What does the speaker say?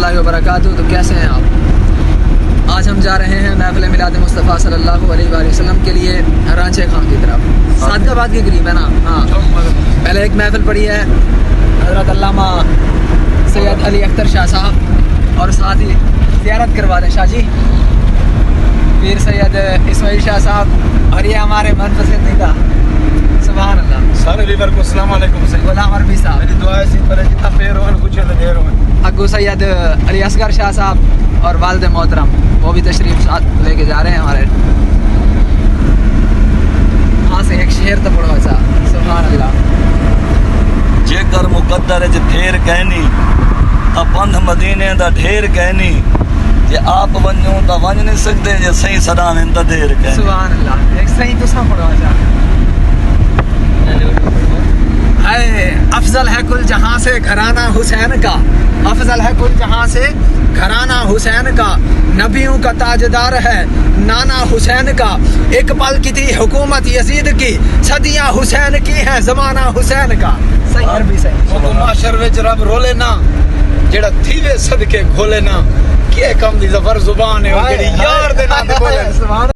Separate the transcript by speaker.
Speaker 1: اللہ وبرکاتہ. تو کیسے ہیں آپ؟ آج ہم جا رہے ہیں محفل میلاد مصطفیٰ صلی اللہ علیہ وآلہ وسلم کے لیے رانچے خان کی طرف. صادق آباد کے قریب ہے نا. ہاں, پہلے ایک محفل پڑھی ہے حضرت علامہ سید علی اختر شاہ صاحب, اور ساتھ ہی زیارت کروا دیں شاہ جی پیر سید اسماعیل شاہ صاحب, اور یہ ہمارے من پسندیدہ سبحان اللہ
Speaker 2: سارے لیڈر کو السلام علیکم.
Speaker 1: غلام عربی صاحب,
Speaker 2: میری دعا ہے پر جتنا پیر ہو کچھ تو دیر ہو.
Speaker 1: ابو سید علی اصغر شاہ صاحب اور والد محترم وہ بھی تشریف ساتھ لے کے جا رہے ہیں ہمارے. وہاں سے ایک شعر تو پڑھو ایسا سبحان اللہ.
Speaker 3: جے کر مقدر چ پھیر کہنی تا پنڈ مدینے دا ڈھیر کہنی, جے آپ ونجو تا ونج نہیں سکتے, جے صحیح سداویں تا دیر کہنی.
Speaker 1: سبحان اللہ. ایک صحیح تو سا پڑھو ایسا. اے افضل ہے کل جہاں سے گھرانہ حسین کا, افضل ہے کل جہاں سے گھرانہ حسین کا, نبیوں کا تاجدار ہے نانا حسین کا, ایک پل کی تھی حکومت یزید کی, صدیاں حسین کی ہیں زمانہ حسین کا. صحیح عربی صحیح.
Speaker 2: وہ معاشر وچ رب رولے نا جڑا تھیوے صدقے کھولے نا, کیے کم دی زبر زبان ہے او جڑی یار دے نام تے بولے.
Speaker 1: سبحان